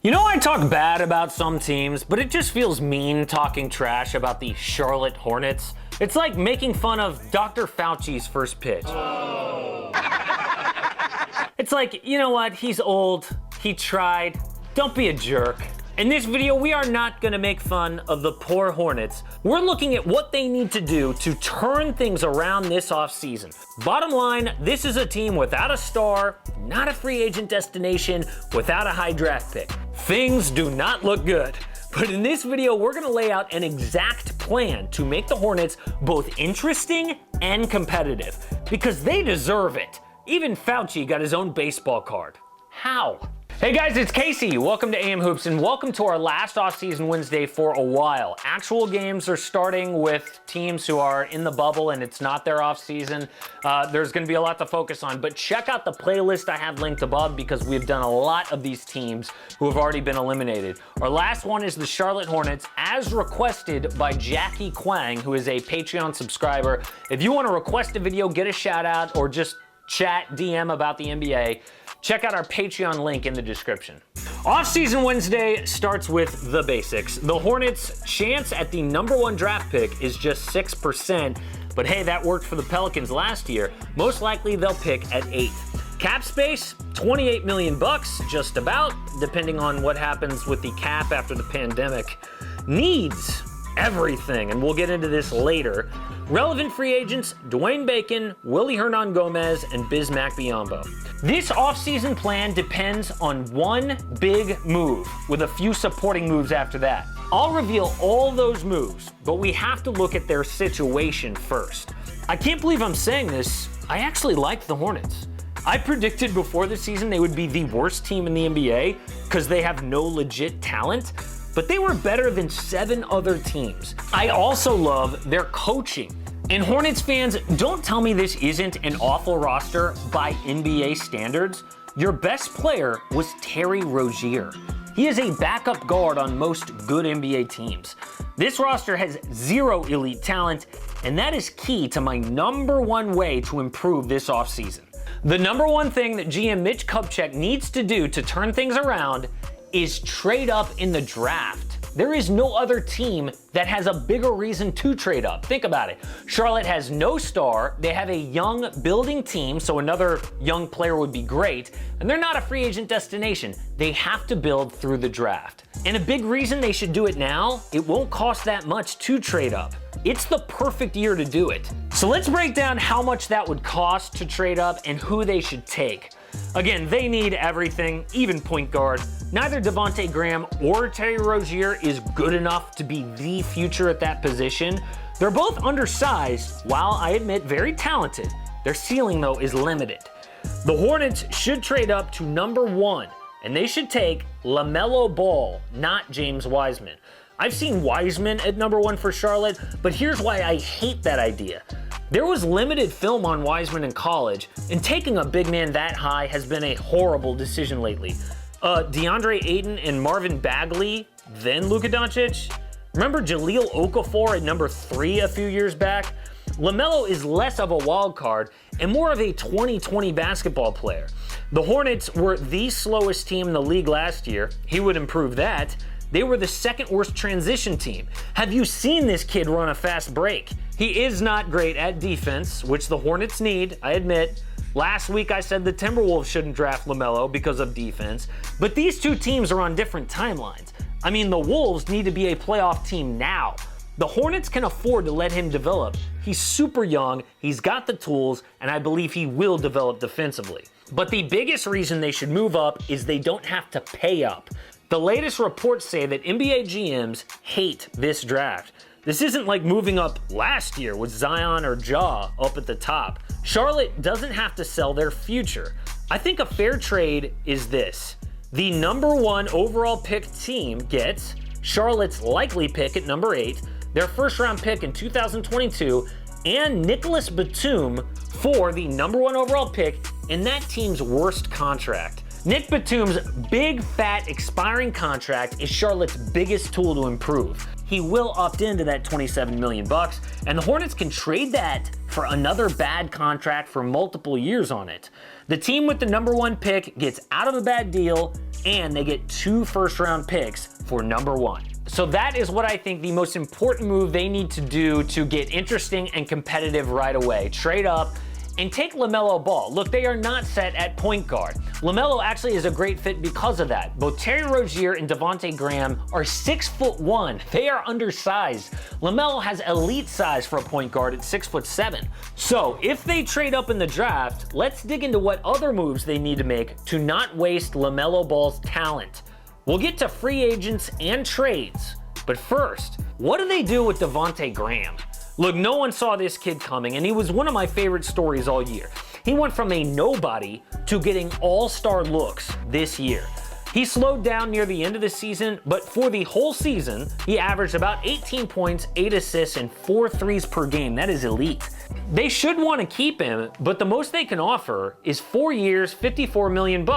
You know, I talk bad about some teams, but it just feels mean talking trash about the Charlotte Hornets. It's like making fun of Dr. Fauci's first pitch. It's like, you know what, he's old, he tried, don't be a jerk. In this video, we are not gonna make fun of the poor Hornets. We're looking at what they need to do to turn things around this offseason. Bottom line, this is a team without a star, not a free agent destination, without a high draft pick. Things do not look good. But in this video, we're gonna lay out an exact plan to make the Hornets both interesting and competitive, because they deserve it. Even Fauci got his own baseball card. How? Hey guys, it's Casey. Welcome to AM Hoops and welcome to our last off-season Wednesday for a while. Actual games are starting with teams who are in the bubble and it's not their off-season. There's going to be a lot to focus on, but check out the playlist I have linked above because we've done a lot of these teams who have already been eliminated. Our last one is the Charlotte Hornets, as requested by Jackie Quang, who is a Patreon subscriber. If you want to request a video, get a shout out, or just chat, DM about the NBA, check out our Patreon link in the description. Off-season Wednesday starts with the basics. The Hornets' chance at the #1 draft pick is just 6%, but hey, that worked for the Pelicans last year. Most likely they'll pick at 8. Cap space, $28 million bucks, just about, depending on what happens with the cap after the pandemic. Needs everything, and we'll get into this later. Relevant free agents, Dwayne Bacon, Willy Hernangomez, and Bismack Biyombo. This offseason plan depends on one big move, with a few supporting moves after that. I'll reveal all those moves, but we have to look at their situation first. I can't believe I'm saying this, I actually like the Hornets. I predicted before the season they would be the worst team in the NBA because they have no legit talent, but they were better than 7 other teams. I also love their coaching. And Hornets fans, don't tell me this isn't an awful roster by NBA standards. Your best player was Terry Rozier. He is a backup guard on most good NBA teams. This roster has 0 elite talent, and that is key to my #1 way to improve this offseason. The #1 thing that GM Mitch Kupchak needs to do to turn things around is trade up in the draft. There is no other team that has a bigger reason to trade up. Think about it. Charlotte has no star, they have a young building team, so another young player would be great, and they're not a free agent destination. They have to build through the draft. And a big reason they should do it now, it won't cost that much to trade up. It's the perfect year to do it. So let's break down how much that would cost to trade up and who they should take. Again, they need everything, even point guard. Neither Devonte Graham or Terry Rozier is good enough to be the future at that position. They're both undersized, while I admit very talented. Their ceiling, though, is limited. The Hornets should trade up to #1, and they should take LaMelo Ball, not James Wiseman. I've seen Wiseman at #1 for Charlotte, but here's why I hate that idea. There was limited film on Wiseman in college, and taking a big man that high has been a horrible decision lately. DeAndre Ayton and Marvin Bagley, then Luka Doncic? Remember Jahlil Okafor at #3 a few years back? LaMelo is less of a wild card and more of a 2020 basketball player. The Hornets were the slowest team in the league last year. He would improve that. They were the 2nd worst transition team. Have you seen this kid run a fast break? He is not great at defense, which the Hornets need, I admit. Last week I said the Timberwolves shouldn't draft LaMelo because of defense, but these two teams are on different timelines. I mean, the Wolves need to be a playoff team now. The Hornets can afford to let him develop. He's super young, he's got the tools, and I believe he will develop defensively. But the biggest reason they should move up is they don't have to pay up. The latest reports say that NBA GMs hate this draft. This isn't like moving up last year with Zion or Ja up at the top. Charlotte doesn't have to sell their future. I think a fair trade is this. The #1 overall pick team gets Charlotte's likely pick at #8, their first-round pick in 2022, and Nicholas Batum for the #1 overall pick in that team's worst contract. Nick Batum's big, fat, expiring contract is Charlotte's biggest tool to improve. He will opt into that $27 million bucks, and the Hornets can trade that for another bad contract for multiple years on it. The team with the #1 pick gets out of a bad deal, and they get 2 first-round picks for number 1. So that is what I think the most important move they need to do to get interesting and competitive right away. Trade up and take LaMelo Ball. Look, they are not set at point guard. LaMelo actually is a great fit because of that. Both Terry Rozier and Devonte Graham are 6'1". They are undersized. LaMelo has elite size for a point guard at 6'7". So if they trade up in the draft, let's dig into what other moves they need to make to not waste LaMelo Ball's talent. We'll get to free agents and trades, but first, what do they do with Devonte Graham? Look, no one saw this kid coming, and he was one of my favorite stories all year. He went from a nobody to getting all-star looks this year. He slowed down near the end of the season, but for the whole season, he averaged about 18 points, 8 assists, and 4 threes per game. That is elite. They should want to keep him, but the most they can offer is 4 years, $54 million.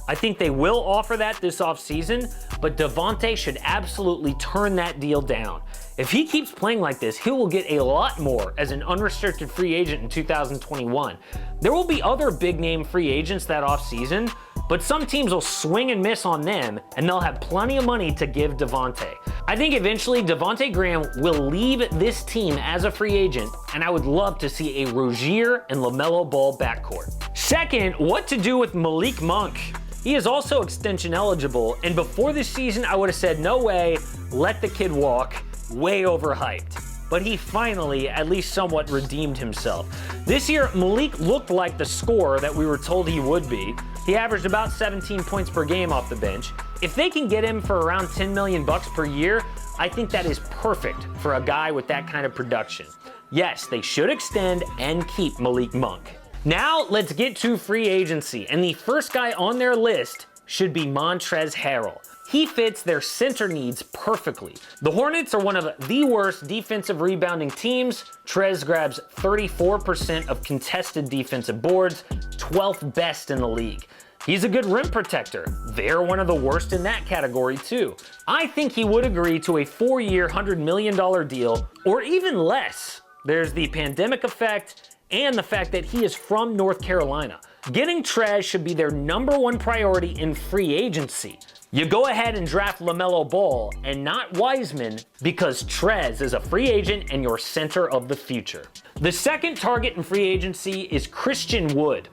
I think they will offer that this offseason, but Devonte should absolutely turn that deal down. If he keeps playing like this, he will get a lot more as an unrestricted free agent in 2021. There will be other big-name free agents that offseason, but some teams will swing and miss on them, and they'll have plenty of money to give Devonte. I think eventually Devonte Graham will leave this team as a free agent, and I would love to see a Rozier and LaMelo Ball backcourt. Second, what to do with Malik Monk? He is also extension eligible, and before this season I would have said no way, let the kid walk, way overhyped. But he finally at least somewhat redeemed himself. This year, Malik looked like the scorer that we were told he would be. He averaged about 17 points per game off the bench. If they can get him for around $10 million per year, I think that is perfect for a guy with that kind of production. Yes, they should extend and keep Malik Monk. Now let's get to free agency, and the first guy on their list should be Montrezl Harrell. He fits their center needs perfectly. The Hornets are one of the worst defensive rebounding teams. Trez grabs 34% of contested defensive boards, 12th best in the league. He's a good rim protector. They're one of the worst in that category too. I think he would agree to a 4-year, $100 million deal, or even less. There's the pandemic effect, and the fact that he is from North Carolina. Getting Trez should be their #1 priority in free agency. You go ahead and draft LaMelo Ball and not Wiseman because Trez is a free agent and your center of the future. The second target in free agency is Christian Wood.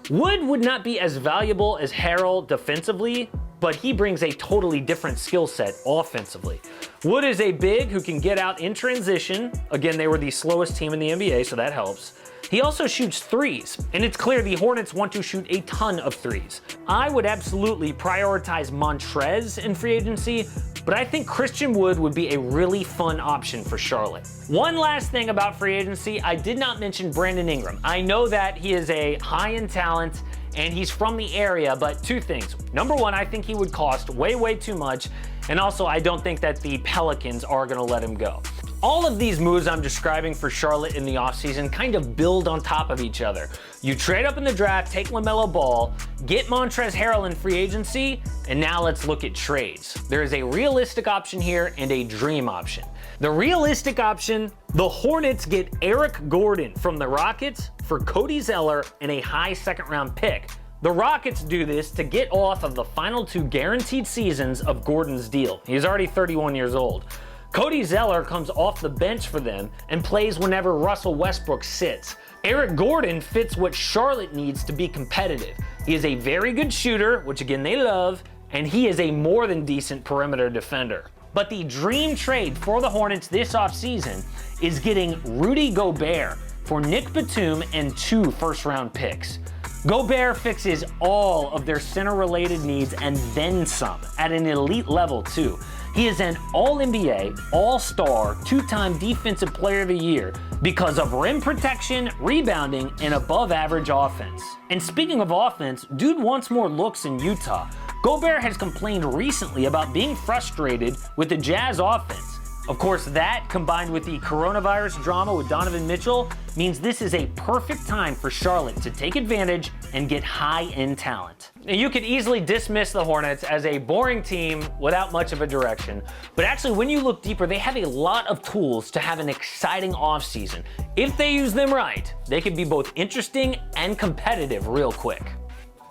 Wood would not be as valuable as Harrell defensively, but he brings a totally different skill set offensively. Wood is a big who can get out in transition. Again, they were the slowest team in the NBA, so that helps. He also shoots threes, and it's clear the Hornets want to shoot a ton of threes. I would absolutely prioritize Montrez in free agency, but I think Christian Wood would be a really fun option for Charlotte. One last thing about free agency, I did not mention Brandon Ingram. I know that he is a high in talent, and he's from the area, but two things. Number one, I think he would cost way too much, and also I don't think that the Pelicans are gonna let him go. All of these moves I'm describing for Charlotte in the offseason kind of build on top of each other. You trade up in the draft, take LaMelo Ball, get Montrezl Harrell in free agency, and now let's look at trades. There is a realistic option here and a dream option. The realistic option, the Hornets get Eric Gordon from the Rockets for Cody Zeller and a high second-round pick. The Rockets do this to get off of the final 2 guaranteed seasons of Gordon's deal. He's already 31 years old. Cody Zeller comes off the bench for them and plays whenever Russell Westbrook sits. Eric Gordon fits what Charlotte needs to be competitive. He is a very good shooter, which again they love, and he is a more than decent perimeter defender. But the dream trade for the Hornets this offseason is getting Rudy Gobert for Nick Batum and 2 first-round picks. Gobert fixes all of their center-related needs and then some at an elite level too. He is an All-NBA, All-Star, 2-time Defensive Player of the Year because of rim protection, rebounding, and above-average offense. And speaking of offense, dude wants more looks in Utah. Gobert has complained recently about being frustrated with the Jazz offense. Of course, that combined with the coronavirus drama with Donovan Mitchell means this is a perfect time for Charlotte to take advantage and get high-end talent. Now, you could easily dismiss the Hornets as a boring team without much of a direction, but actually when you look deeper, they have a lot of tools to have an exciting offseason. If they use them right, they could be both interesting and competitive real quick.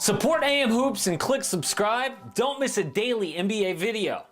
Support AM Hoops and click subscribe. Don't miss a daily NBA video.